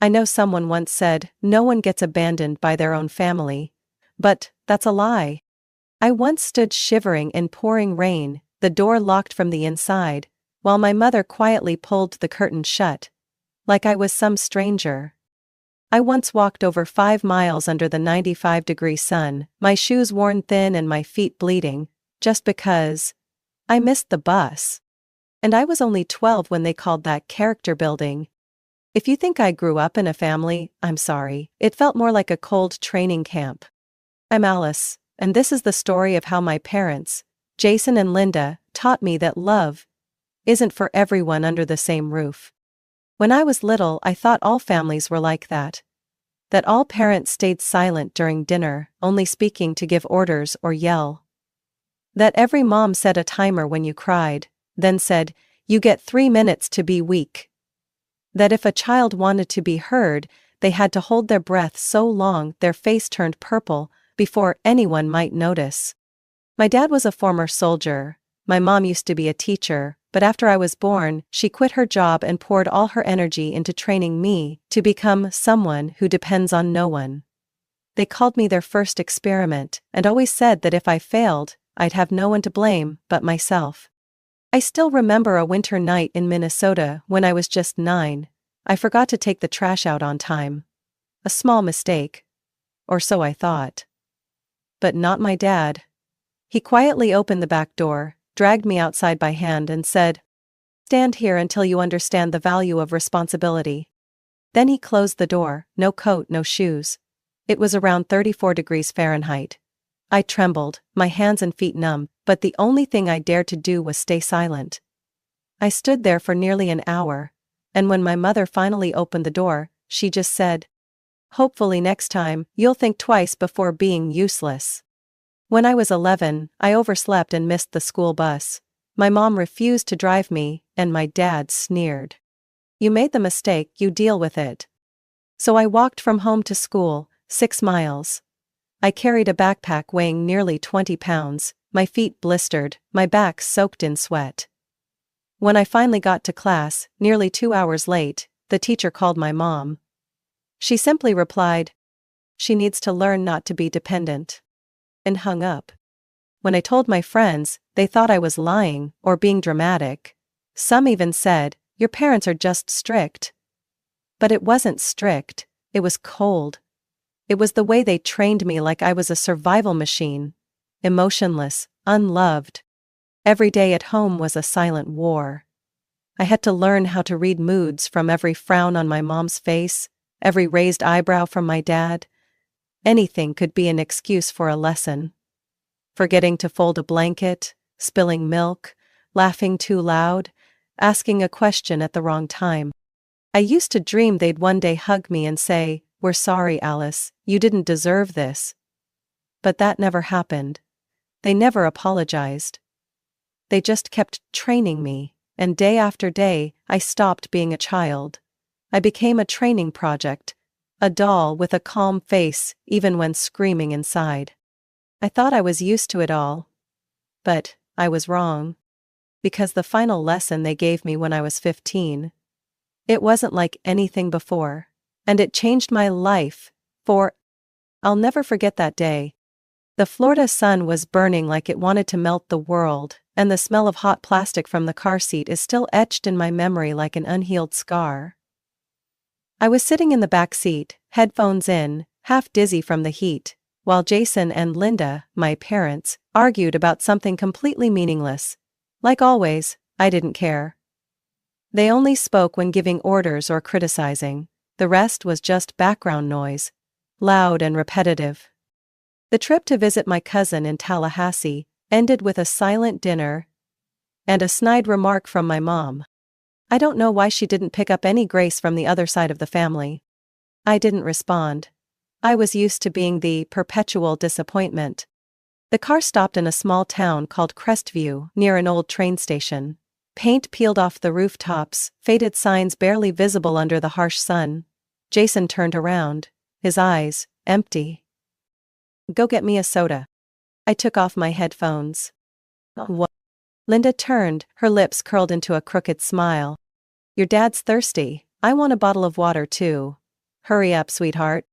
I know someone once said, no one gets abandoned by their own family. But that's a lie. I once stood shivering in pouring rain, the door locked from the inside, while my mother quietly pulled the curtain shut, like I was some stranger. I once walked over 5 miles under the 95-degree sun, my shoes worn thin and my feet bleeding, just because I missed the bus. And I was only 12 when they called that character building. If you think I grew up in a family, I'm sorry. It felt more like a cold training camp. I'm Alice, and this is the story of how my parents, Jason and Linda, taught me that love isn't for everyone under the same roof. When I was little, I thought all families were like that. That all parents stayed silent during dinner, only speaking to give orders or yell. That every mom set a timer when you cried, then said, "You get 3 minutes to be weak." That if a child wanted to be heard, they had to hold their breath so long their face turned purple before anyone might notice. My dad was a former soldier. My mom used to be a teacher, but after I was born, she quit her job and poured all her energy into training me to become someone who depends on no one. They called me their first experiment and always said that if I failed, I'd have no one to blame but myself. I still remember a winter night in Minnesota when I was just 9. I forgot to take the trash out on time. A small mistake. Or so I thought. But not my dad. He quietly opened the back door, dragged me outside by hand and said, "Stand here until you understand the value of responsibility." Then he closed the door, no coat, no shoes. It was around 34 degrees Fahrenheit. I trembled, my hands and feet numb, but the only thing I dared to do was stay silent. I stood there for nearly an hour, and when my mother finally opened the door, she just said, "Hopefully next time, you'll think twice before being useless." When I was 11, I overslept and missed the school bus. My mom refused to drive me, and my dad sneered. "You made the mistake, you deal with it." So I walked from home to school, 6 miles. I carried a backpack weighing nearly 20 pounds, my feet blistered, my back soaked in sweat. When I finally got to class, nearly 2 hours late, the teacher called my mom. She simply replied, "She needs to learn not to be dependent," and hung up. When I told my friends, they thought I was lying or being dramatic. Some even said, "Your parents are just strict." But it wasn't strict, it was cold. It was the way they trained me like I was a survival machine. Emotionless, unloved. Every day at home was a silent war. I had to learn how to read moods from every frown on my mom's face, every raised eyebrow from my dad. Anything could be an excuse for a lesson. Forgetting to fold a blanket, spilling milk, laughing too loud, asking a question at the wrong time. I used to dream they'd one day hug me and say, "We're sorry, Alice, you didn't deserve this." But that never happened. They never apologized. They just kept training me, and day after day, I stopped being a child. I became a training project, a doll with a calm face even when screaming inside. I thought I was used to it all. But I was wrong. Because the final lesson they gave me when I was 15, it wasn't like anything before. And it changed my life, I'll never forget that day. The Florida sun was burning like it wanted to melt the world, and the smell of hot plastic from the car seat is still etched in my memory like an unhealed scar. I was sitting in the back seat, headphones in, half dizzy from the heat, while Jason and Linda, my parents, argued about something completely meaningless. Like always, I didn't care. They only spoke when giving orders or criticizing. The rest was just background noise, loud and repetitive. The trip to visit my cousin in Tallahassee ended with a silent dinner and a snide remark from my mom. I don't know why she didn't pick up any grace from the other side of the family. I didn't respond. I was used to being the perpetual disappointment. The car stopped in a small town called Crestview near an old train station. Paint peeled off the rooftops, faded signs barely visible under the harsh sun. Jason turned around, his eyes empty. "Go get me a soda." I took off my headphones. "What?" Linda turned, her lips curled into a crooked smile. "Your dad's thirsty. I want a bottle of water too." Hurry up, sweetheart.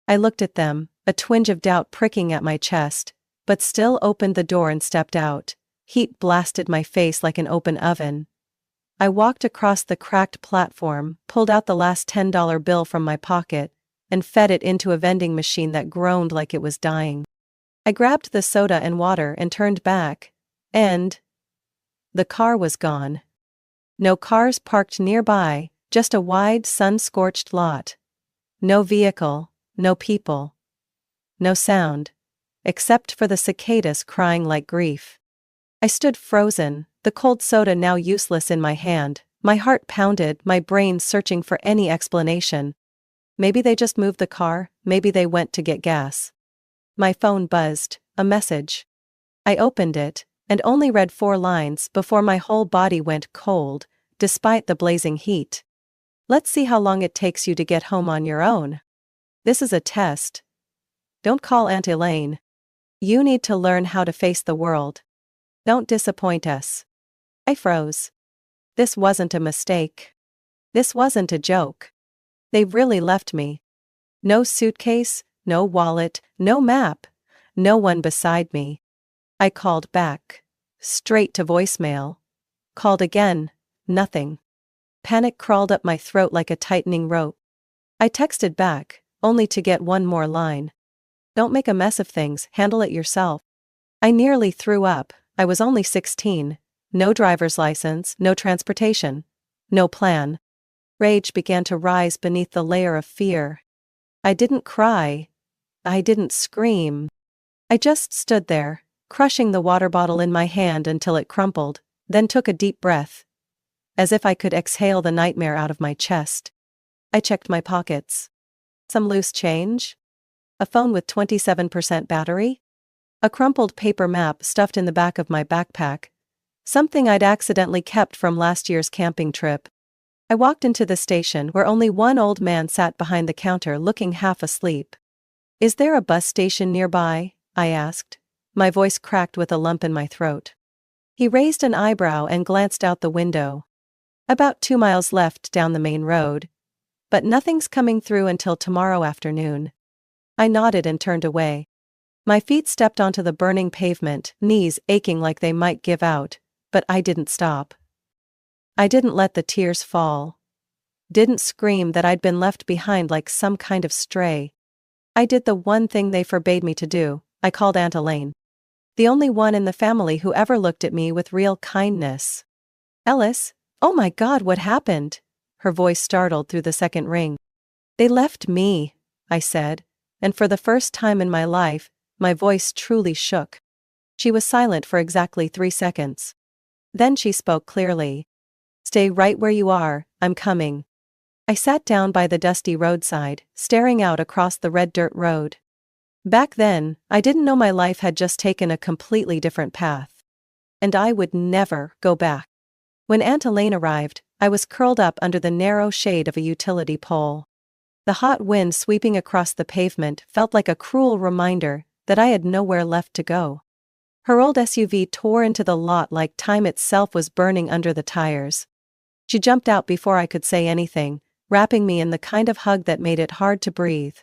I looked at them, a twinge of doubt pricking at my chest, but still opened the door and stepped out. Heat blasted my face like an open oven. I walked across the cracked platform, pulled out the last $10 bill from my pocket, and fed it into a vending machine that groaned like it was dying. I grabbed the soda and water and turned back, and the car was gone. No cars parked nearby, just a wide, sun-scorched lot. No vehicle, no people. No sound, except for the cicadas crying like grief. I stood frozen, the cold soda now useless in my hand, my heart pounded, my brain searching for any explanation. Maybe they just moved the car, maybe they went to get gas. My phone buzzed, a message. I opened it, and only read 4 lines before my whole body went cold, despite the blazing heat. Let's see how long it takes you to get home on your own. This is a test. Don't call Aunt Elaine. You need to learn how to face the world. Don't disappoint us. I froze. This wasn't a mistake. This wasn't a joke. They really left me. No suitcase, no wallet, no map, no one beside me. I called back. Straight to voicemail. Called again. Nothing. Panic crawled up my throat like a tightening rope. I texted back, only to get one more line. Don't make a mess of things, handle it yourself. I nearly threw up. I was only 16. No driver's license, no transportation. No plan. Rage began to rise beneath the layer of fear. I didn't cry. I didn't scream. I just stood there, crushing the water bottle in my hand until it crumpled, then took a deep breath. As if I could exhale the nightmare out of my chest. I checked my pockets. Some loose change? A phone with 27% battery? A crumpled paper map stuffed in the back of my backpack. Something I'd accidentally kept from last year's camping trip. I walked into the station where only one old man sat behind the counter looking half asleep. Is there a bus station nearby? I asked. My voice cracked with a lump in my throat. He raised an eyebrow and glanced out the window. About 2 miles left down the main road. But nothing's coming through until tomorrow afternoon. I nodded and turned away. My feet stepped onto the burning pavement, knees aching like they might give out, but I didn't stop. I didn't let the tears fall. Didn't scream that I'd been left behind like some kind of stray. I did the one thing they forbade me to do. I called Aunt Elaine. The only one in the family who ever looked at me with real kindness. Ellis, oh my God, what happened? Her voice startled through the second ring. They left me, I said, and for the first time in my life, my voice truly shook. She was silent for exactly 3 seconds. Then she spoke clearly. Stay right where you are, I'm coming. I sat down by the dusty roadside, staring out across the red dirt road. Back then, I didn't know my life had just taken a completely different path. And I would never go back. When Aunt Elaine arrived, I was curled up under the narrow shade of a utility pole. The hot wind sweeping across the pavement felt like a cruel reminder that I had nowhere left to go. Her old SUV tore into the lot like time itself was burning under the tires. She jumped out before I could say anything, wrapping me in the kind of hug that made it hard to breathe.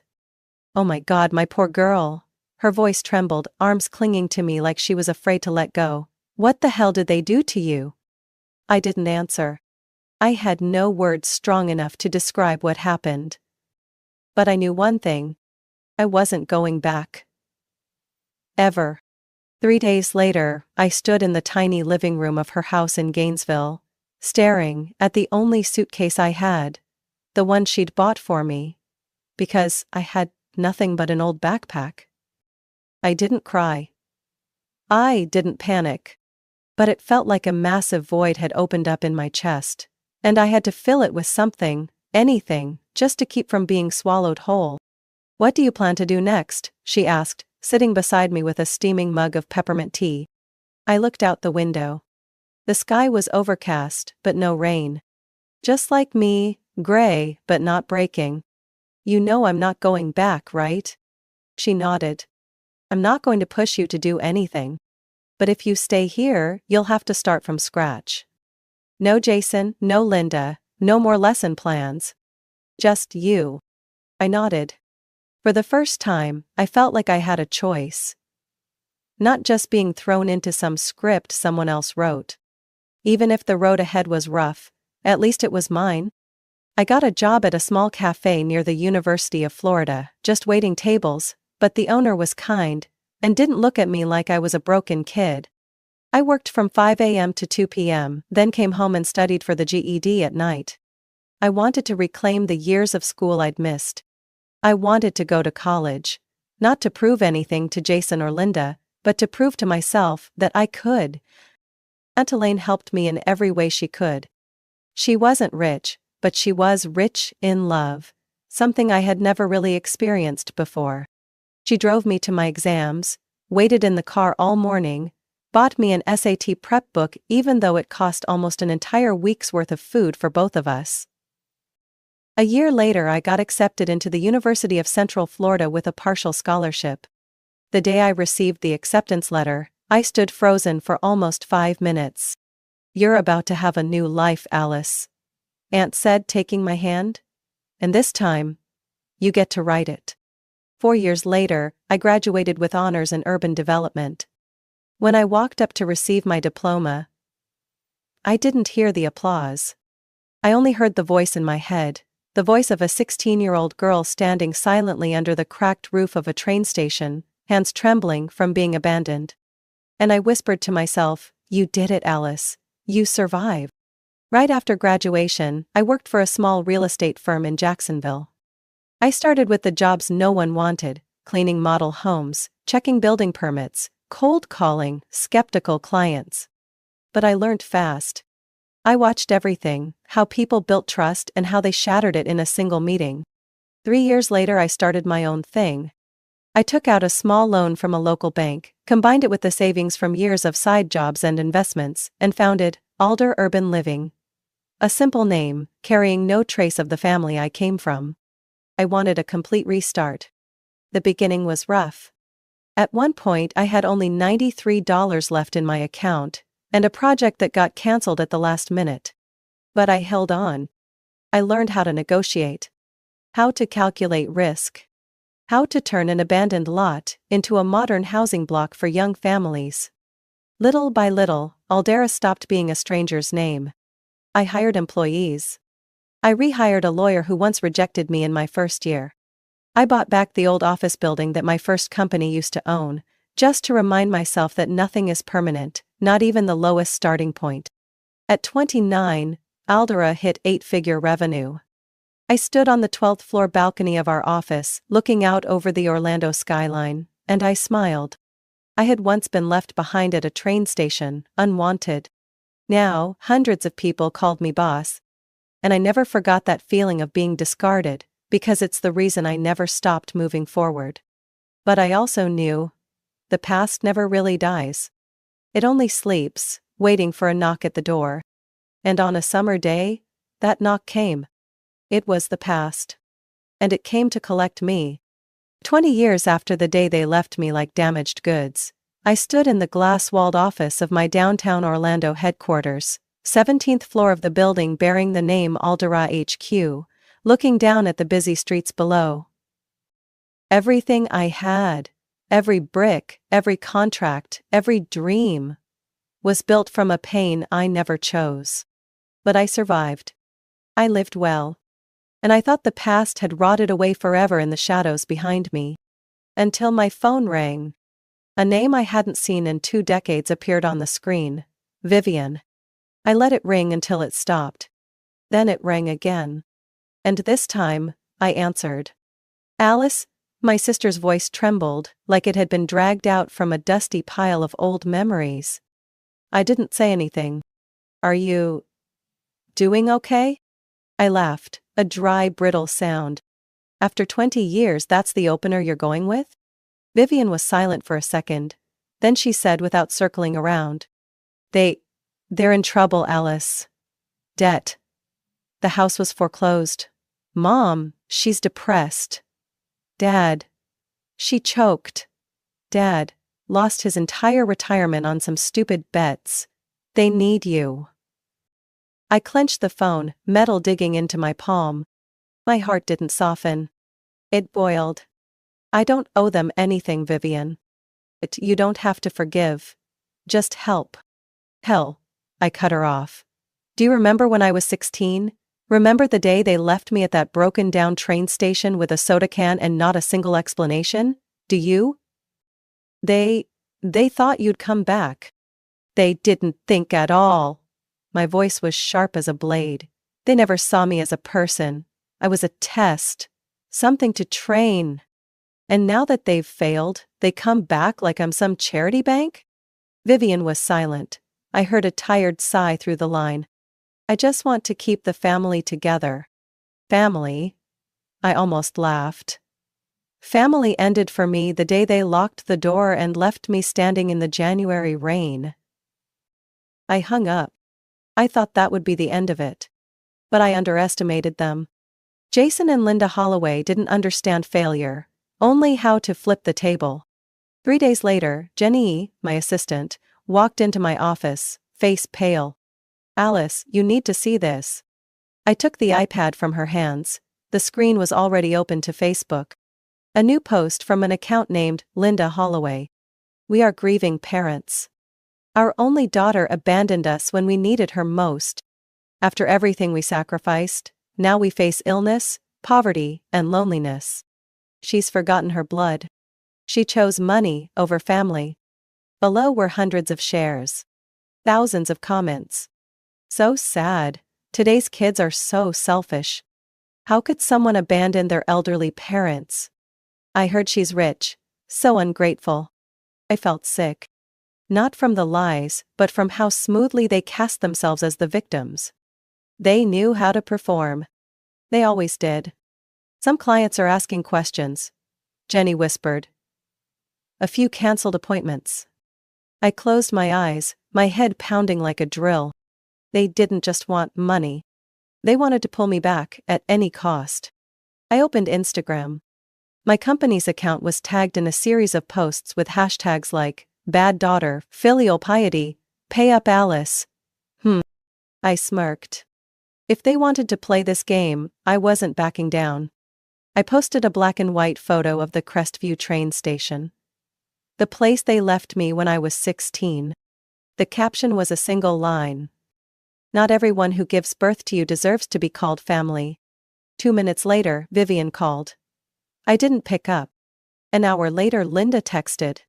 Oh my God, my poor girl. Her voice trembled, arms clinging to me like she was afraid to let go. What the hell did they do to you? I didn't answer. I had no words strong enough to describe what happened. But I knew one thing. I wasn't going back. Ever. 3 days later, I stood in the tiny living room of her house in Gainesville, staring at the only suitcase I had, the one she'd bought for me, because I had nothing but an old backpack. I didn't cry. I didn't panic. But it felt like a massive void had opened up in my chest, and I had to fill it with something, anything, just to keep from being swallowed whole. What do you plan to do next? She asked, sitting beside me with a steaming mug of peppermint tea. I looked out the window. The sky was overcast, but no rain. Just like me, gray, but not breaking. You know I'm not going back, right? She nodded. I'm not going to push you to do anything. But if you stay here, you'll have to start from scratch. No Jason, no Linda, no more lesson plans. Just you. I nodded. For the first time, I felt like I had a choice. Not just being thrown into some script someone else wrote. Even if the road ahead was rough, at least it was mine. I got a job at a small cafe near the University of Florida, just waiting tables, but the owner was kind and didn't look at me like I was a broken kid. I worked from 5 a.m. to 2 p.m., then came home and studied for the GED at night. I wanted to reclaim the years of school I'd missed. I wanted to go to college, not to prove anything to Jason or Linda, but to prove to myself that I could. Aunt Elaine helped me in every way she could. She wasn't rich, but she was rich in love, something I had never really experienced before. She drove me to my exams, waited in the car all morning, bought me an SAT prep book even though it cost almost an entire week's worth of food for both of us. A year later I got accepted into the University of Central Florida with a partial scholarship. The day I received the acceptance letter, I stood frozen for almost 5 minutes. "You're about to have a new life, Alice," Aunt said, taking my hand. "And this time, you get to write it." 4 years later, I graduated with honors in urban development. When I walked up to receive my diploma, I didn't hear the applause. I only heard the voice in my head, the voice of a 16-year-old girl standing silently under the cracked roof of a train station, hands trembling from being abandoned. And I whispered to myself, "You did it, Alice. You survived." Right after graduation, I worked for a small real estate firm in Jacksonville. I started with the jobs no one wanted, cleaning model homes, checking building permits, cold calling skeptical clients. But I learned fast. I watched everything, how people built trust and how they shattered it in a single meeting. 3 years later I started my own thing. I took out a small loan from a local bank, combined it with the savings from years of side jobs and investments, and founded Alder Urban Living. A simple name, carrying no trace of the family I came from. I wanted a complete restart. The beginning was rough. At one point I had only $93 left in my account, and a project that got cancelled at the last minute. But I held on. I learned how to negotiate, how to calculate risk, how to turn an abandoned lot into a modern housing block for young families. Little by little, Aldera stopped being a stranger's name. I hired employees. I rehired a lawyer who once rejected me in my first year. I bought back the old office building that my first company used to own, just to remind myself that nothing is permanent, not even the lowest starting point. At 29, Aldera hit 8-figure revenue. I stood on the 12th floor balcony of our office, looking out over the Orlando skyline, and I smiled. I had once been left behind at a train station, unwanted. Now, hundreds of people called me boss. And I never forgot that feeling of being discarded, because it's the reason I never stopped moving forward. But I also knew, the past never really dies. It only sleeps, waiting for a knock at the door. And on a summer day, that knock came. It was the past. And it came to collect me. 20 years after the day they left me like damaged goods, I stood in the glass-walled office of my downtown Orlando headquarters, 17th floor of the building bearing the name Aldera HQ, looking down at the busy streets below. Everything I had, every brick, every contract, every dream, was built from a pain I never chose. But I survived. I lived well. And I thought the past had rotted away forever in the shadows behind me. Until my phone rang. A name I hadn't seen in 2 decades appeared on the screen. Vivian. I let it ring until it stopped. Then it rang again. And this time, I answered. "Alice?" My sister's voice trembled, like it had been dragged out from a dusty pile of old memories. I didn't say anything. "Are you doing okay?" I laughed, a dry, brittle sound. "After 20 years, that's the opener you're going with?" Vivian was silent for a second. Then she said without circling around. They're in trouble, Alice. Debt. The house was foreclosed. Mom, she's depressed. Dad." She choked. "Dad lost his entire retirement on some stupid bets. They need you." I clenched the phone, metal digging into my palm. My heart didn't soften. It boiled. I don't owe them anything, Vivian. You don't have to forgive. Just help. Hell. I cut her off. Do you remember when I was 16? Remember the day they left me at that broken-down train station with a soda can and not a single explanation? Do you? They thought you'd come back. They didn't think at all. My voice was sharp as a blade. They never saw me as a person. I was a test. Something to train. And now that they've failed, they come back like I'm some charity bank? Vivian was silent. I heard a tired sigh through the line. I just want to keep the family together. Family? I almost laughed. Family ended for me the day they locked the door and left me standing in the January rain. I hung up. I thought that would be the end of it. But I underestimated them. Jason and Linda Holloway didn't understand failure, only how to flip the table. 3 days later, Jenny, my assistant, walked into my office, face pale. Alice, you need to see this. I took the iPad from her hands. The screen was already open to Facebook. A new post from an account named Linda Holloway. We are grieving parents. Our only daughter abandoned us when we needed her most. After everything we sacrificed, now we face illness, poverty, and loneliness. She's forgotten her blood. She chose money over family. Below were hundreds of shares. Thousands of comments. So sad. Today's kids are so selfish. How could someone abandon their elderly parents? I heard she's rich. So ungrateful. I felt sick. Not from the lies, but from how smoothly they cast themselves as the victims. They knew how to perform. They always did. Some clients are asking questions, Jenny whispered. A few canceled appointments. I closed my eyes, my head pounding like a drill. They didn't just want money. They wanted to pull me back at any cost. I opened Instagram. My company's account was tagged in a series of posts with hashtags like bad daughter, filial piety, pay up Alice. I smirked. If they wanted to play this game, I wasn't backing down. I posted a black and white photo of the Crestview train station. The place they left me when I was 16. The caption was a single line. Not everyone who gives birth to you deserves to be called family. 2 minutes later, Vivian called. I didn't pick up. An hour later, Linda texted.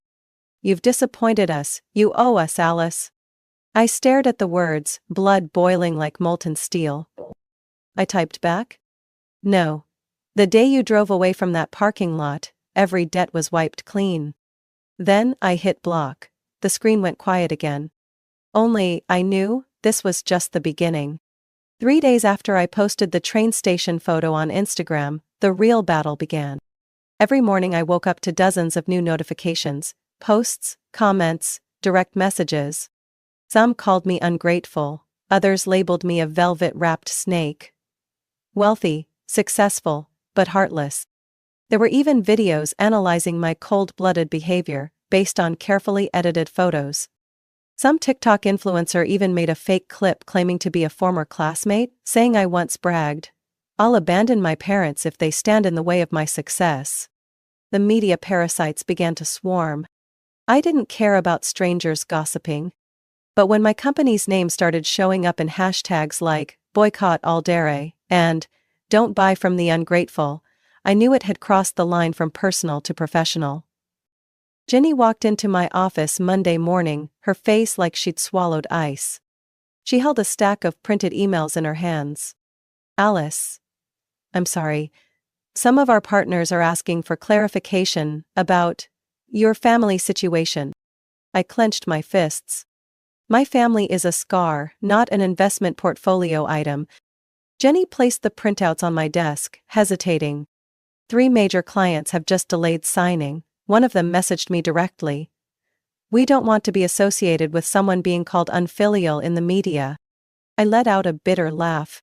You've disappointed us, you owe us, Alice. I stared at the words, blood boiling like molten steel. I typed back. No. The day you drove away from that parking lot, every debt was wiped clean. Then I hit block. The screen went quiet again. Only, I knew, this was just the beginning. 3 days after I posted the train station photo on Instagram, the real battle began. Every morning I woke up to dozens of new notifications, posts, comments, direct messages. Some called me ungrateful, others labeled me a velvet-wrapped snake. Wealthy, successful, but heartless. There were even videos analyzing my cold-blooded behavior, based on carefully edited photos. Some TikTok influencer even made a fake clip claiming to be a former classmate, saying I once bragged, "I'll abandon my parents if they stand in the way of my success." The media parasites began to swarm. I didn't care about strangers gossiping. But when my company's name started showing up in hashtags like, boycott all dairy, and, don't buy from the ungrateful, I knew it had crossed the line from personal to professional. Jenny walked into my office Monday morning, her face like she'd swallowed ice. She held a stack of printed emails in her hands. Alice. I'm sorry. Some of our partners are asking for clarification about your family situation. I clenched my fists. My family is a scar, not an investment portfolio item. Jenny placed the printouts on my desk, hesitating. 3 major clients have just delayed signing. One of them messaged me directly. We don't want to be associated with someone being called unfilial in the media. I let out a bitter laugh.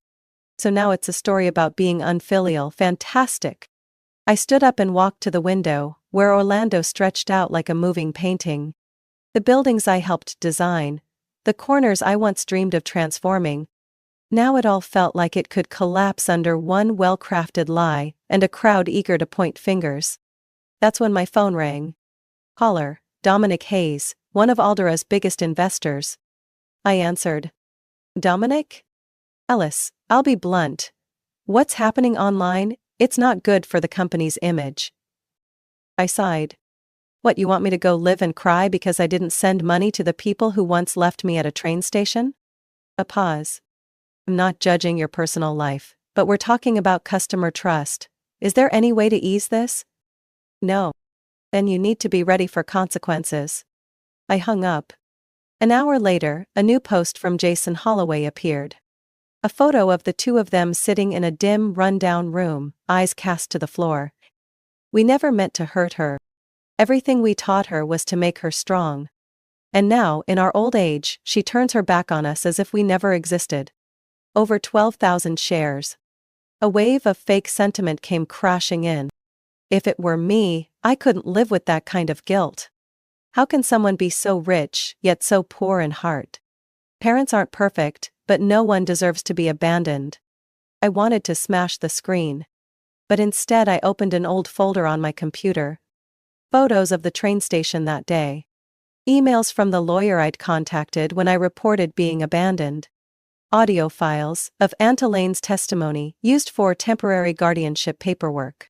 So now it's a story about being unfilial. Fantastic. I stood up and walked to the window, where Orlando stretched out like a moving painting. The buildings I helped design, the corners I once dreamed of transforming. Now it all felt like it could collapse under one well-crafted lie, and a crowd eager to point fingers. That's when my phone rang. Caller, Dominic Hayes, one of Aldera's biggest investors. I answered. Dominic? Ellis, I'll be blunt. What's happening online, it's not good for the company's image. I sighed. What, you want me to go live and cry because I didn't send money to the people who once left me at a train station? A pause. I'm not judging your personal life, but we're talking about customer trust. Is there any way to ease this? No. Then you need to be ready for consequences. I hung up. An hour later, a new post from Jason Holloway appeared. A photo of the two of them sitting in a dim, run-down room, eyes cast to the floor. We never meant to hurt her. Everything we taught her was to make her strong. And now, in our old age, she turns her back on us as if we never existed. Over 12,000 shares. A wave of fake sentiment came crashing in. If it were me, I couldn't live with that kind of guilt. How can someone be so rich, yet so poor in heart? Parents aren't perfect, but no one deserves to be abandoned. I wanted to smash the screen. But instead I opened an old folder on my computer. Photos of the train station that day. Emails from the lawyer I'd contacted when I reported being abandoned. Audio files of Aunt Elaine's testimony used for temporary guardianship paperwork.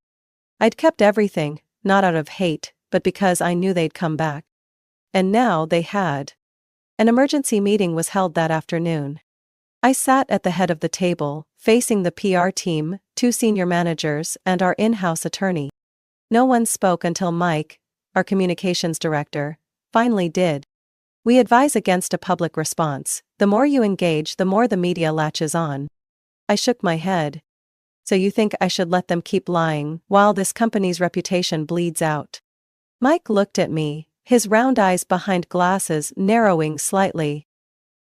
I'd kept everything, not out of hate, but because I knew they'd come back. And now they had. An emergency meeting was held that afternoon. I sat at the head of the table, facing the PR team, 2 senior managers, and our in-house attorney. No one spoke until Mike, our communications director, finally did. We advise against a public response. The more you engage, the more the media latches on. I shook my head. So you think I should let them keep lying while this company's reputation bleeds out? Mike looked at me, his round eyes behind glasses narrowing slightly.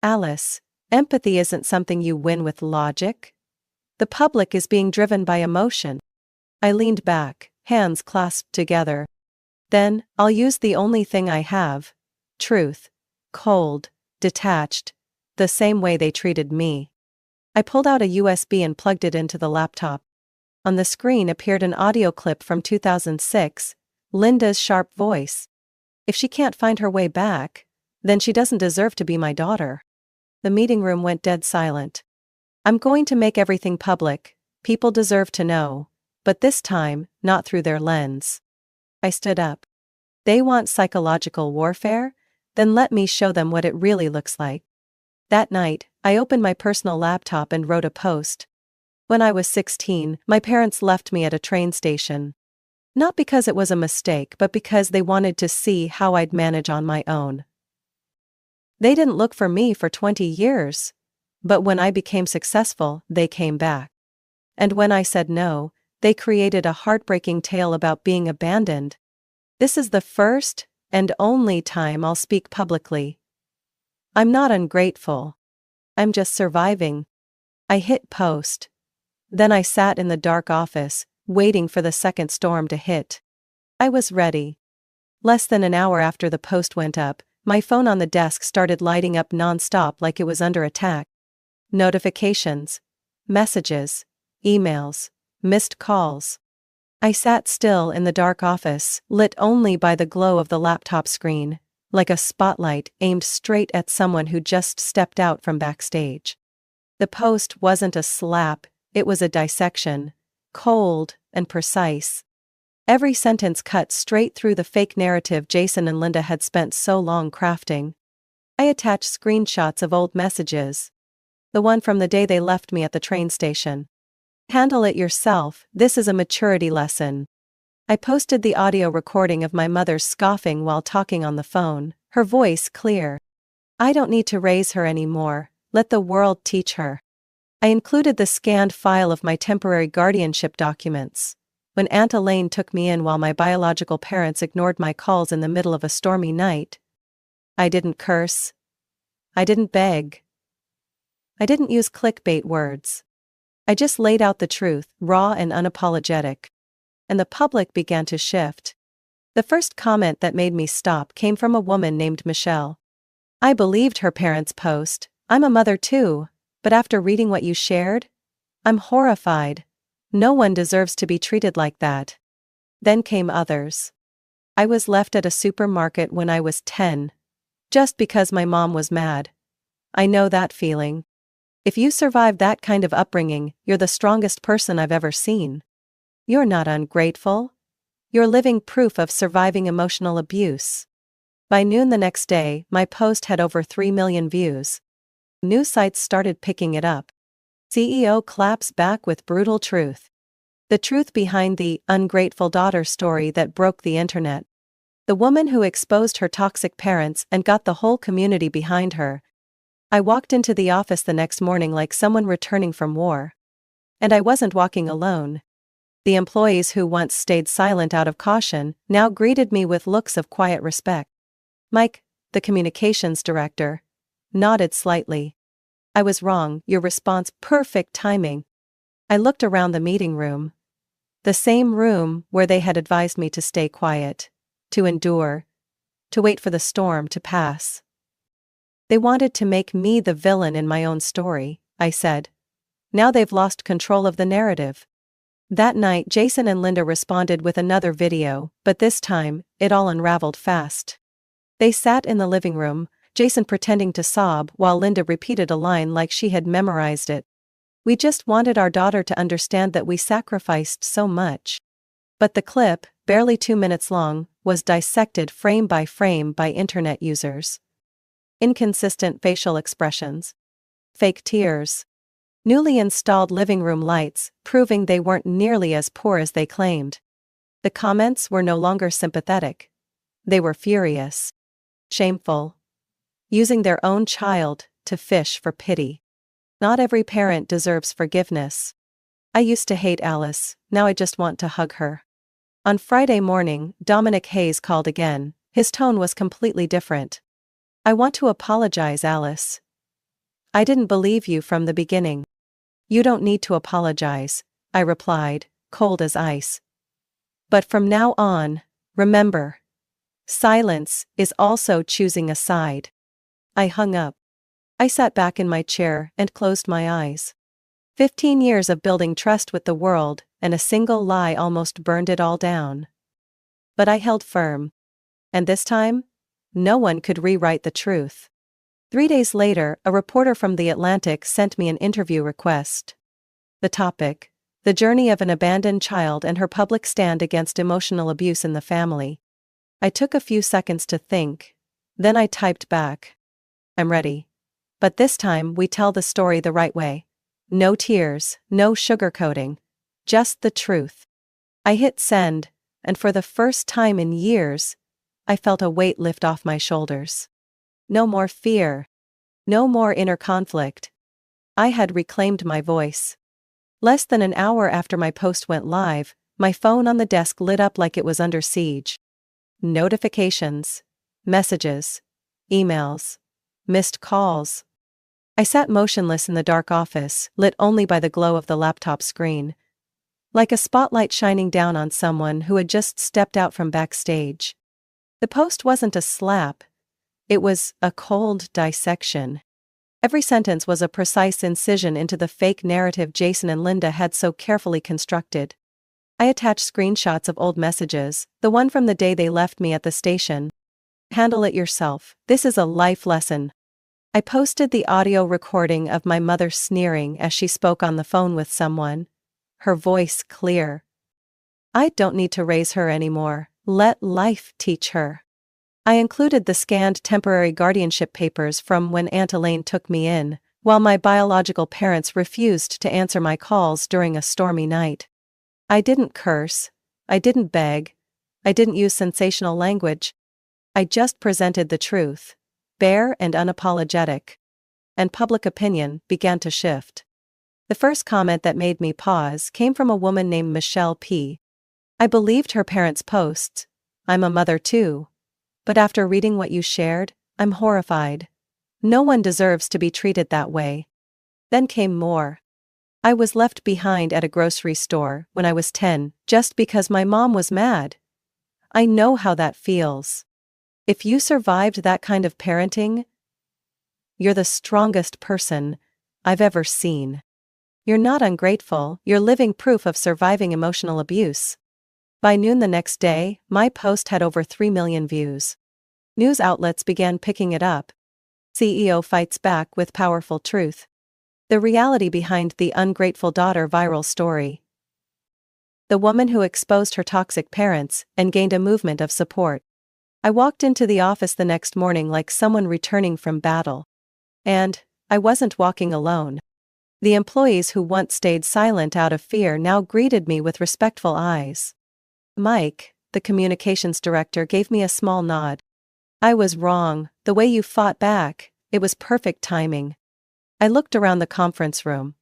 Alice, empathy isn't something you win with logic. The public is being driven by emotion. I leaned back, hands clasped together. Then, I'll use the only thing I have. Truth. Cold, detached, the same way they treated me. I pulled out a USB and plugged it into the laptop. On the screen appeared an audio clip from 2006, Linda's sharp voice. If she can't find her way back, then she doesn't deserve to be my daughter. The meeting room went dead silent. I'm going to make everything public. People deserve to know. But this time, not through their lens. I stood up. They want psychological warfare? Then let me show them what it really looks like. That night, I opened my personal laptop and wrote a post. When I was 16, my parents left me at a train station. Not because it was a mistake, but because they wanted to see how I'd manage on my own. They didn't look for me for 20 years. But when I became successful, they came back. And when I said no, they created a heartbreaking tale about being abandoned. This is the first and only time I'll speak publicly. I'm not ungrateful. I'm just surviving. I hit post. Then I sat in the dark office, waiting for the second storm to hit. I was ready. Less than an hour after the post went up, my phone on the desk started lighting up non-stop like it was under attack. Notifications, messages, emails, missed calls. I sat still in the dark office, lit only by the glow of the laptop screen, like a spotlight aimed straight at someone who just stepped out from backstage. The post wasn't a slap, it was a dissection, cold and precise. Every sentence cut straight through the fake narrative Jason and Linda had spent so long crafting. I attached screenshots of old messages. The one from the day they left me at the train station. Handle it yourself, this is a maturity lesson. I posted the audio recording of my mother scoffing while talking on the phone, her voice clear. I don't need to raise her anymore, let the world teach her. I included the scanned file of my temporary guardianship documents. When Aunt Elaine took me in while my biological parents ignored my calls in the middle of a stormy night. I didn't curse. I didn't beg. I didn't use clickbait words. I just laid out the truth, raw and unapologetic. And the public began to shift. The first comment that made me stop came from a woman named Michelle. I believed her parents' post. I'm a mother too, but after reading what you shared, I'm horrified. No one deserves to be treated like that. Then came others. I was left at a supermarket when I was 10. Just because my mom was mad. I know that feeling. If you survived that kind of upbringing, you're the strongest person I've ever seen. You're not ungrateful. You're living proof of surviving emotional abuse. By noon the next day, my post had over 3 million views. News sites started picking it up. CEO claps back with brutal truth. The truth behind the ungrateful daughter story that broke the internet. The woman who exposed her toxic parents and got the whole community behind her. I walked into the office the next morning like someone returning from war. And I wasn't walking alone. The employees who once stayed silent out of caution now greeted me with looks of quiet respect. Mike, the communications director, nodded slightly. I was wrong, your response, perfect timing. I looked around the meeting room. The same room where they had advised me to stay quiet, to endure, to wait for the storm to pass. They wanted to make me the villain in my own story, I said. Now they've lost control of the narrative. That night Jason and Linda responded with another video, but this time, it all unraveled fast. They sat in the living room, Jason pretending to sob while Linda repeated a line like she had memorized it. We just wanted our daughter to understand that we sacrificed so much. But the clip, barely 2 minutes long, was dissected frame by internet users. Inconsistent facial expressions. Fake tears. Newly installed living room lights, proving they weren't nearly as poor as they claimed. The comments were no longer sympathetic. They were furious. Shameful. Using their own child to fish for pity. Not every parent deserves forgiveness. I used to hate Alice, now I just want to hug her. On Friday morning, Dominic Hayes called again. His tone was completely different. I want to apologize, Alice. I didn't believe you from the beginning. You don't need to apologize, I replied, cold as ice. But from now on, remember. Silence is also choosing a side. I hung up. I sat back in my chair and closed my eyes. 15 years of building trust with the world, and a single lie almost burned it all down. But I held firm. And this time, no one could rewrite the truth. 3 days later, a reporter from The Atlantic sent me an interview request. The topic: the journey of an abandoned child and her public stand against emotional abuse in the family. I took a few seconds to think. Then I typed back. I'm ready. But this time we tell the story the right way. No tears, no sugarcoating. Just the truth. I hit send, and for the first time in years, I felt a weight lift off my shoulders. No more fear. No more inner conflict. I had reclaimed my voice. Less than an hour after my post went live, my phone on the desk lit up like it was under siege. Notifications. Messages. Emails. Missed calls. I sat motionless in the dark office, lit only by the glow of the laptop screen. Like a spotlight shining down on someone who had just stepped out from backstage. The post wasn't a slap. It was a cold dissection. Every sentence was a precise incision into the fake narrative Jason and Linda had so carefully constructed. I attached screenshots of old messages, the one from the day they left me at the station. Handle it yourself, this is a life lesson. I posted the audio recording of my mother sneering as she spoke on the phone with someone. Her voice clear. I don't need to raise her anymore, let life teach her. I included the scanned temporary guardianship papers from when Aunt Elaine took me in, while my biological parents refused to answer my calls during a stormy night. I didn't curse. I didn't beg. I didn't use sensational language. I just presented the truth, bare and unapologetic. And public opinion began to shift. The first comment that made me pause came from a woman named Michelle P. I believed her parents' posts. I'm a mother too. But after reading what you shared, I'm horrified. No one deserves to be treated that way. Then came more. I was left behind at a grocery store when I was 10, just because my mom was mad. I know how that feels. If you survived that kind of parenting, you're the strongest person I've ever seen. You're not ungrateful, you're living proof of surviving emotional abuse. By noon the next day, my post had over 3 million views. News outlets began picking it up. CEO fights back with powerful truth. The reality behind the ungrateful daughter viral story. The woman who exposed her toxic parents and gained a movement of support. I walked into the office the next morning like someone returning from battle. And I wasn't walking alone. The employees who once stayed silent out of fear now greeted me with respectful eyes. Mike, the communications director, gave me a small nod. I was wrong, the way you fought back, it was perfect timing. I looked around the conference room.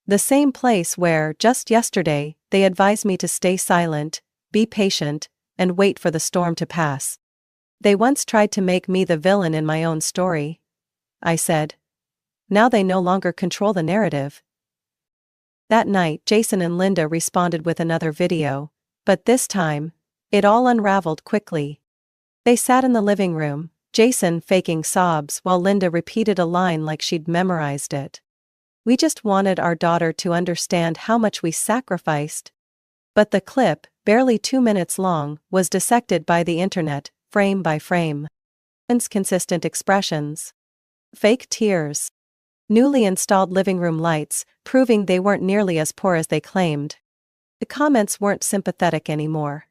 The same place where, just yesterday, they advised me to stay silent, be patient, and wait for the storm to pass. They once tried to make me the villain in my own story, I said. Now they no longer control the narrative. That night, Jason and Linda responded with another video, but this time, it all unraveled quickly. They sat in the living room, Jason faking sobs while Linda repeated a line like she'd memorized it. We just wanted our daughter to understand how much we sacrificed. But the clip, barely 2 minutes long, was dissected by the internet, frame by frame. Inconsistent expressions. Fake tears. Newly installed living room lights, proving they weren't nearly as poor as they claimed. The comments weren't sympathetic anymore.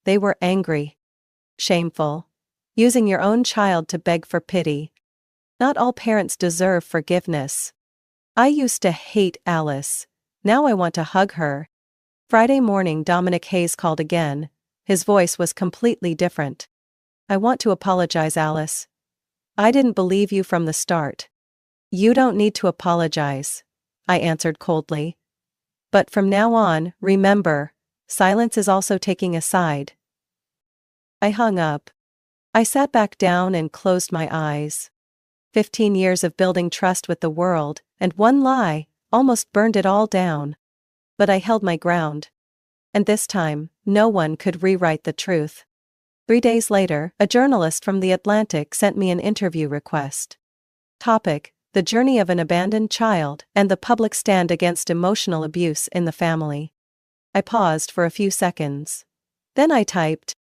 They were angry. Shameful. Using your own child to beg for pity. Not all parents deserve forgiveness. I used to hate Alice. Now I want to hug her. Friday morning, Dominic Hayes called again. His voice was completely different. I want to apologize, Alice. I didn't believe you from the start. You don't need to apologize, I answered coldly. But from now on, remember, silence is also taking a side. I hung up. I sat back down and closed my eyes. 15 years of building trust with the world, and one lie, almost burned it all down. But I held my ground. And this time, no one could rewrite the truth. 3 days later, a journalist from The Atlantic sent me an interview request. Topic: the journey of an abandoned child and the public stand against emotional abuse in the family. I paused for a few seconds. Then I typed,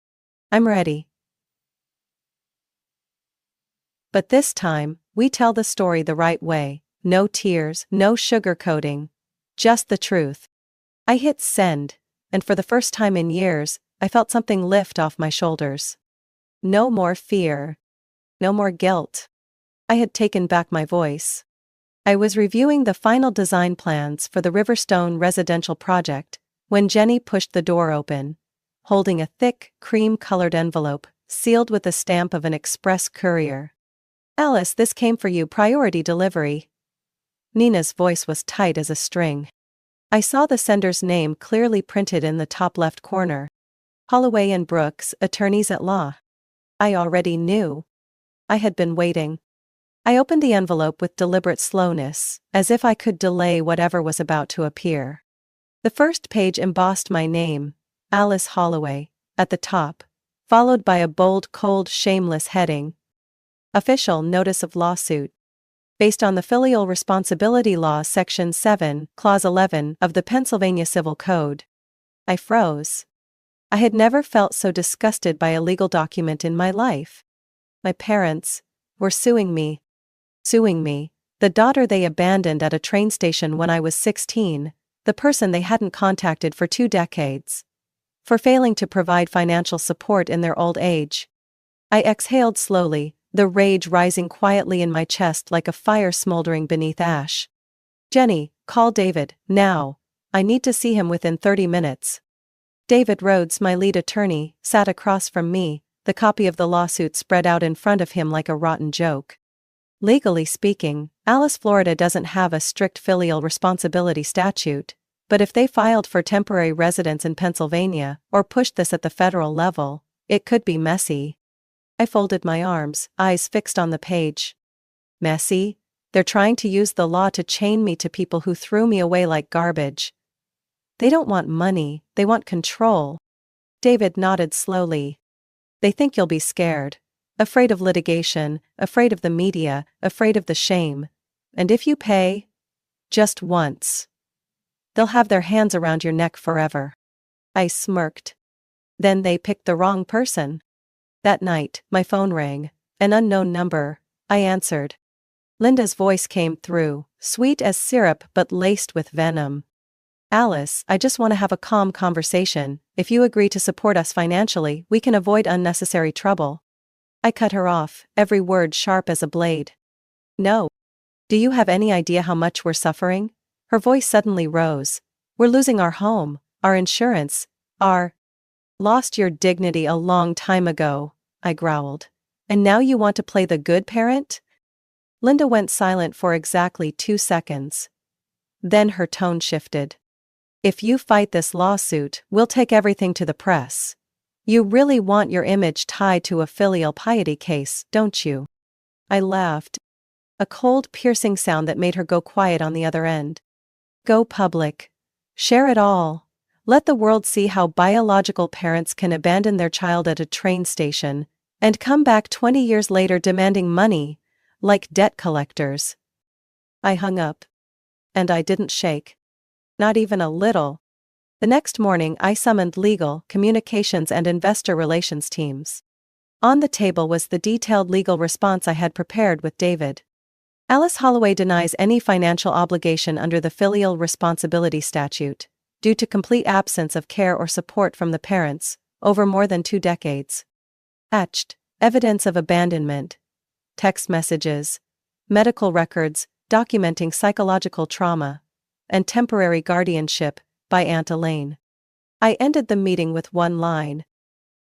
I'm ready. But this time, we tell the story the right way. No tears, no sugarcoating. Just the truth. I hit send, and for the first time in years, I felt something lift off my shoulders. No more fear. No more guilt. I had taken back my voice. I was reviewing the final design plans for the Riverstone residential project when Jenny pushed the door open, holding a thick, cream-colored envelope, sealed with the stamp of an express courier. Alice, this came for you, priority delivery. Nina's voice was tight as a string. I saw the sender's name clearly printed in the top left corner. Holloway and Brooks, attorneys at law. I already knew. I had been waiting. I opened the envelope with deliberate slowness, as if I could delay whatever was about to appear. The first page embossed my name, Alice Holloway, at the top, followed by a bold, cold, shameless heading. Official Notice of Lawsuit. Based on the Filial Responsibility Law Section 7, Clause 11 of the Pennsylvania Civil Code. I froze. I had never felt so disgusted by a legal document in my life. My parents were suing me. Suing me, the daughter they abandoned at a train station when I was 16, the person they hadn't contacted for 2 decades. For failing to provide financial support in their old age. I exhaled slowly, the rage rising quietly in my chest like a fire smoldering beneath ash. Jenny, call David, now. I need to see him within 30 minutes. David Rhodes, my lead attorney, sat across from me, the copy of the lawsuit spread out in front of him like a rotten joke. Legally speaking, Alice, Florida doesn't have a strict filial responsibility statute, but if they filed for temporary residence in Pennsylvania or pushed this at the federal level, it could be messy. I folded my arms, eyes fixed on the page. Messy? They're trying to use the law to chain me to people who threw me away like garbage. They don't want money, they want control. David nodded slowly. They think you'll be scared. Afraid of litigation, afraid of the media, afraid of the shame. And if you pay? Just once. they'll have their hands around your neck forever. I smirked. Then they picked the wrong person. That night, my phone rang. An unknown number. I answered. Linda's voice came through, sweet as syrup but laced with venom. Alice, I just want to have a calm conversation. If you agree to support us financially, we can avoid unnecessary trouble. I cut her off, every word sharp as a blade. No. Do you have any idea how much we're suffering? Her voice suddenly rose. We're losing our home, our insurance, our... Lost your dignity a long time ago, I growled. And now you want to play the good parent? Linda went silent for exactly 2 seconds. Then her tone shifted. If you fight this lawsuit, we'll take everything to the press. You really want your image tied to a filial piety case, don't you? I laughed. A cold, piercing sound that made her go quiet on the other end. Go public. Share it all. Let the world see how biological parents can abandon their child at a train station and come back 20 years later demanding money, like debt collectors. I hung up. And I didn't shake. Not even a little. The next morning I summoned legal, communications and investor relations teams. On the table was the detailed legal response I had prepared with David. Alice Holloway denies any financial obligation under the Filial Responsibility Statute, due to complete absence of care or support from the parents, over more than 2 decades. Etched, evidence of abandonment. Text messages. Medical records, documenting psychological trauma. And temporary guardianship, by Aunt Elaine. I ended the meeting with one line.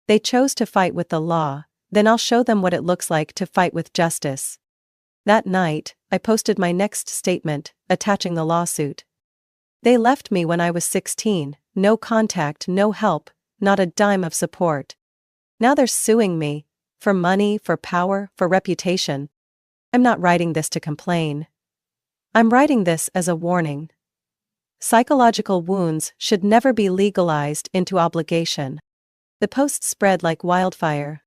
They chose to fight with the law, then I'll show them what it looks like to fight with justice. That night, I posted my next statement, attaching the lawsuit. They left me when I was 16, no contact, no help, not a dime of support. Now they're suing me, for money, for power, for reputation. I'm not writing this to complain. I'm writing this as a warning. Psychological wounds should never be legalized into obligation. The post spread like wildfire.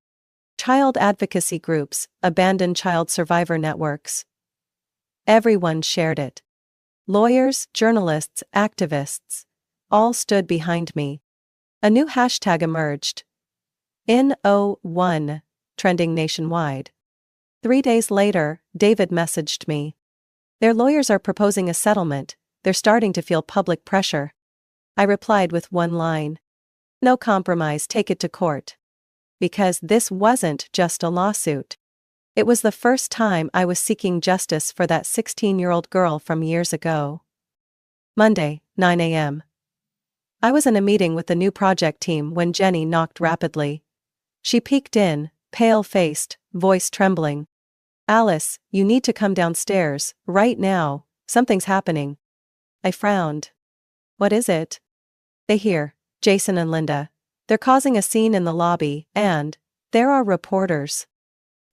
Child advocacy groups, abandoned child survivor networks. Everyone shared it. Lawyers, journalists, activists. All stood behind me. A new hashtag emerged. In01, trending nationwide. 3 days later, David messaged me. Their lawyers are proposing a settlement. They're starting to feel public pressure. I replied with one line. No compromise, take it to court. Because this wasn't just a lawsuit. It was the first time I was seeking justice for that 16-year-old girl from years ago. Monday, 9 a.m. I was in a meeting with the new project team when Jenny knocked rapidly. She peeked in, pale-faced, voice trembling. Alice, you need to come downstairs, right now, something's happening. I frowned. What is it? They hear, Jason and Linda. They're causing a scene in the lobby, and there are reporters.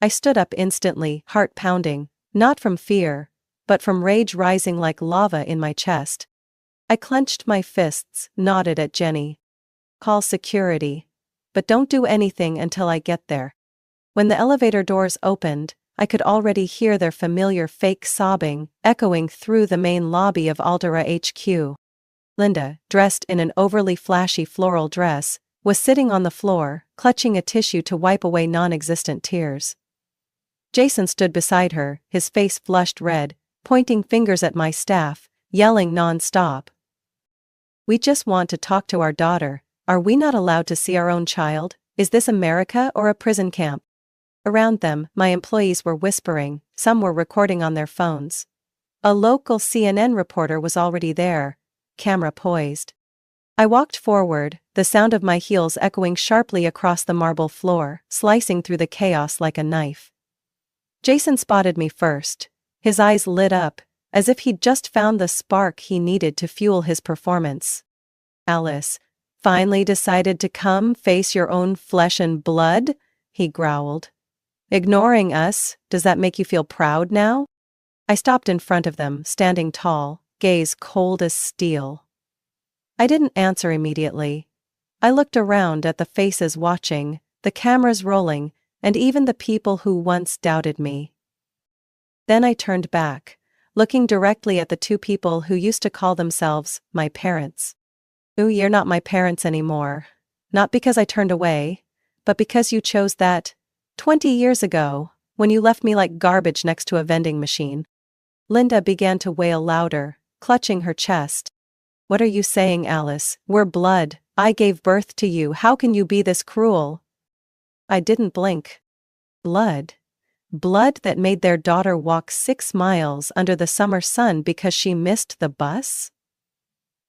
I stood up instantly, heart pounding, not from fear, but from rage rising like lava in my chest. I clenched my fists, nodded at Jenny. Call security. But don't do anything until I get there. When the elevator doors opened, I could already hear their familiar fake sobbing, echoing through the main lobby of Aldera HQ. Linda, dressed in an overly flashy floral dress, was sitting on the floor, clutching a tissue to wipe away non-existent tears. Jason stood beside her, his face flushed red, pointing fingers at my staff, yelling non-stop. We just want to talk to our daughter. Are we not allowed to see our own child? Is this America or a prison camp? Around them, my employees were whispering, some were recording on their phones. A local CNN reporter was already there, camera poised. I walked forward, the sound of my heels echoing sharply across the marble floor, slicing through the chaos like a knife. Jason spotted me first. His eyes lit up, as if he'd just found the spark he needed to fuel his performance. Alice, finally decided to come face your own flesh and blood? He growled. Ignoring us, does that make you feel proud now? I stopped in front of them, standing tall, gaze cold as steel. I didn't answer immediately. I looked around at the faces watching, the cameras rolling, and even the people who once doubted me. Then I turned back, looking directly at the two people who used to call themselves my parents. Ooh, you're not my parents anymore. Not because I turned away, but because you chose that 20 years ago, when you left me like garbage next to a vending machine. Linda began to wail louder, clutching her chest. What are you saying, Alice? We're blood. I gave birth to you. How can you be this cruel? I didn't blink. Blood. Blood that made their daughter walk 6 miles under the summer sun because she missed the bus?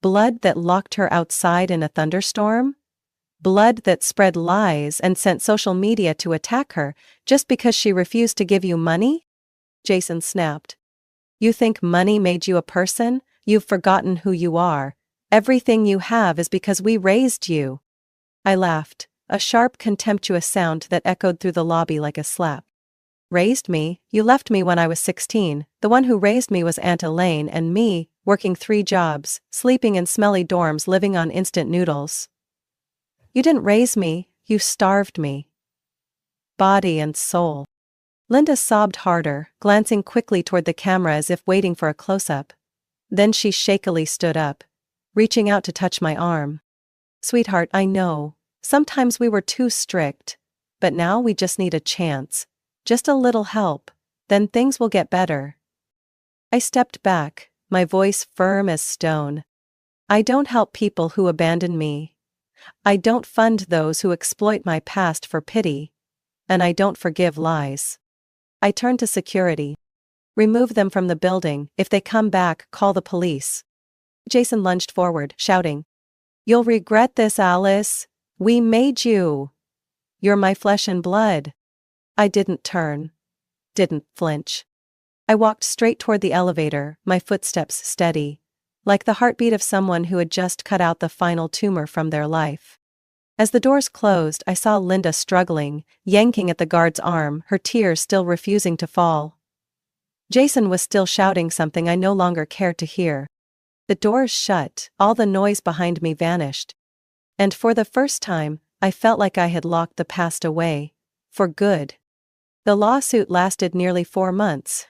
Blood that locked her outside in a thunderstorm? Blood that spread lies and sent social media to attack her just because she refused to give you money? Jason snapped. You think money made you a person? You've forgotten who you are. Everything you have is because we raised you. I laughed, a sharp, contemptuous sound that echoed through the lobby like a slap. Raised me? You left me when I was 16. The one who raised me was Aunt Elaine, and me, working 3 jobs, sleeping in smelly dorms, living on instant noodles. You didn't raise me, you starved me. Body and soul. Linda sobbed harder, glancing quickly toward the camera as if waiting for a close-up. Then she shakily stood up, reaching out to touch my arm. Sweetheart, I know, sometimes we were too strict, but now we just need a chance. Just a little help, then things will get better. I stepped back, my voice firm as stone. I don't help people who abandon me. I don't fund those who exploit my past for pity. And I don't forgive lies. I turned to security. Remove them from the building. If they come back, call the police. Jason lunged forward, shouting. You'll regret this, Alice. We made you. You're my flesh and blood. I didn't turn. Didn't flinch. I walked straight toward the elevator, my footsteps steady, like the heartbeat of someone who had just cut out the final tumor from their life. As the doors closed, I saw Linda struggling, yanking at the guard's arm, her tears still refusing to fall. Jason was still shouting something I no longer cared to hear. The doors shut, all the noise behind me vanished. And for the first time, I felt like I had locked the past away. For good. The lawsuit lasted nearly 4 months.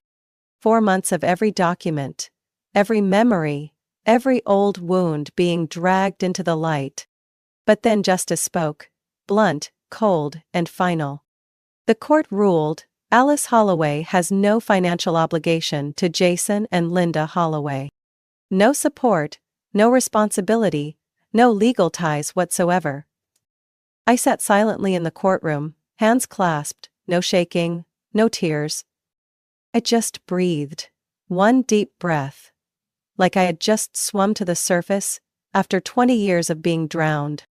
4 months of every document, every memory, every old wound being dragged into the light. But then justice spoke, blunt, cold, and final. The court ruled, Alice Holloway has no financial obligation to Jason and Linda Holloway. No support, no responsibility, no legal ties whatsoever. I sat silently in the courtroom, hands clasped, no shaking, no tears. I just breathed, one deep breath, like I had just swum to the surface after 20 years of being drowned.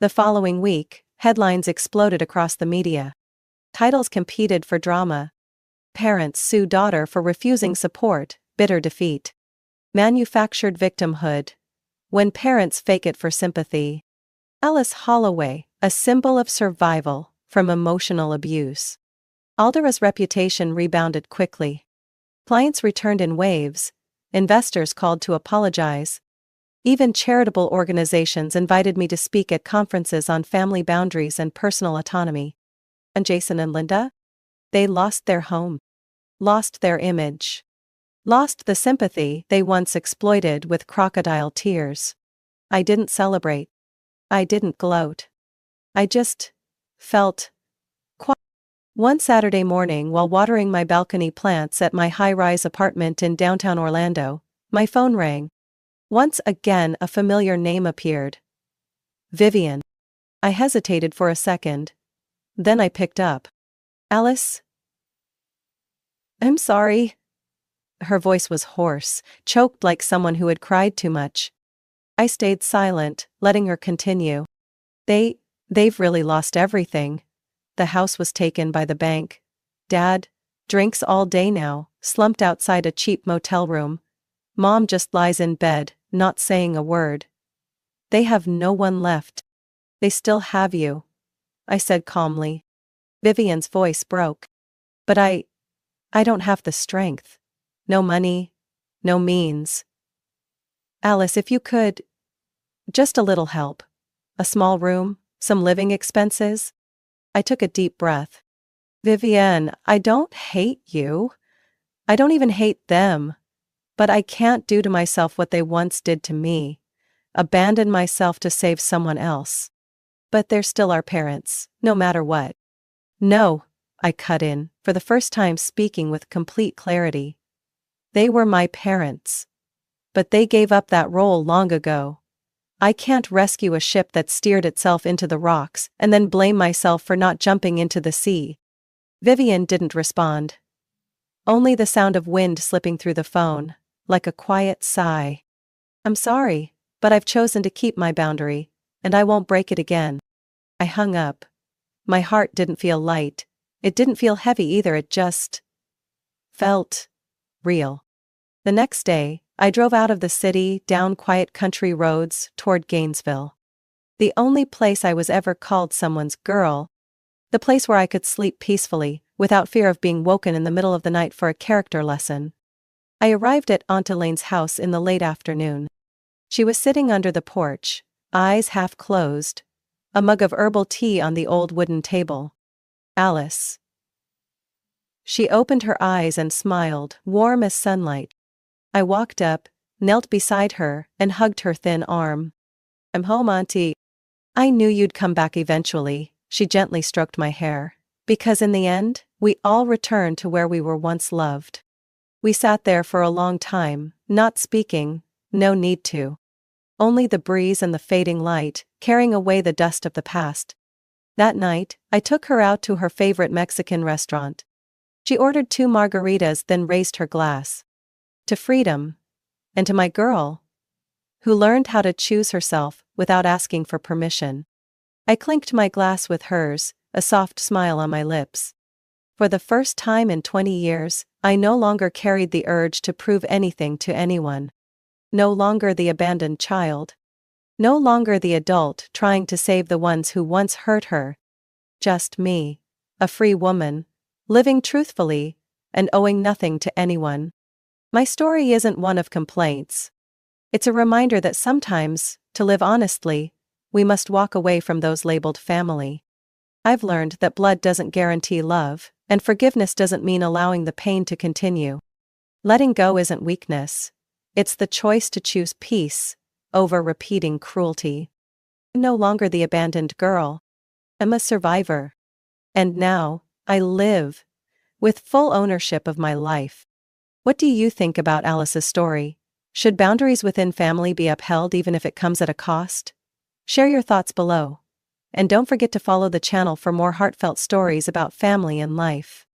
The following week, headlines exploded across the media. Titles competed for drama. Parents sue daughter for refusing support, bitter defeat. Manufactured victimhood. When parents fake it for sympathy. Alice Holloway, a symbol of survival from emotional abuse. Aldera's reputation rebounded quickly. Clients returned in waves. Investors called to apologize. Even charitable organizations invited me to speak at conferences on family boundaries and personal autonomy. And Jason and Linda? They lost their home. Lost their image. Lost the sympathy they once exploited with crocodile tears. I didn't celebrate. I didn't gloat. I just felt quiet. One Saturday morning, while watering my balcony plants at my high-rise apartment in downtown Orlando, my phone rang. Once again, a familiar name appeared. Vivian. I hesitated for a second. Then I picked up. Alice? I'm sorry. Her voice was hoarse, choked like someone who had cried too much. I stayed silent, letting her continue. They've really lost everything. The house was taken by the bank. Dad drinks all day now, slumped outside a cheap motel room. Mom just lies in bed, not saying a word. They have no one left. They still have you, I said calmly. Vivian's voice broke. But I don't have the strength. No money, no means. Alice, if you could, just a little help. A small room, some living expenses. I took a deep breath. Vivian, I don't hate you. I don't even hate them. But I can't do to myself what they once did to me. Abandon myself to save someone else. But they're still our parents, no matter what. No, I cut in, for the first time speaking with complete clarity. They were my parents. But they gave up that role long ago. I can't rescue a ship that steered itself into the rocks and then blame myself for not jumping into the sea. Vivian didn't respond. Only the sound of wind slipping through the phone, like a quiet sigh. I'm sorry, but I've chosen to keep my boundary, and I won't break it again. I hung up. My heart didn't feel light. It didn't feel heavy either, it just felt real. The next day, I drove out of the city, down quiet country roads, toward Gainesville. The only place I was ever called someone's girl. The place where I could sleep peacefully, without fear of being woken in the middle of the night for a character lesson. I arrived at Aunt Elaine's house in the late afternoon. She was sitting under the porch, eyes half closed, a mug of herbal tea on the old wooden table. Alice. She opened her eyes and smiled, warm as sunlight. I walked up, knelt beside her, and hugged her thin arm. I'm home, Auntie. I knew you'd come back eventually, she gently stroked my hair. Because in the end, we all returned to where we were once loved. We sat there for a long time, not speaking, no need to. Only the breeze and the fading light, carrying away the dust of the past. That night, I took her out to her favorite Mexican restaurant. She ordered 2 margaritas, then raised her glass. To freedom. And to my girl, who learned how to choose herself without asking for permission. I clinked my glass with hers, a soft smile on my lips. For the first time in 20 years, I no longer carried the urge to prove anything to anyone. No longer the abandoned child. No longer the adult trying to save the ones who once hurt her. Just me, a free woman, living truthfully, and owing nothing to anyone. My story isn't one of complaints. It's a reminder that sometimes, to live honestly, we must walk away from those labeled family. I've learned that blood doesn't guarantee love, and forgiveness doesn't mean allowing the pain to continue. Letting go isn't weakness. It's the choice to choose peace over repeating cruelty. I'm no longer the abandoned girl. I'm a survivor. And now, I live with full ownership of my life. What do you think about Alice's story? Should boundaries within family be upheld even if it comes at a cost? Share your thoughts below. And don't forget to follow the channel for more heartfelt stories about family and life.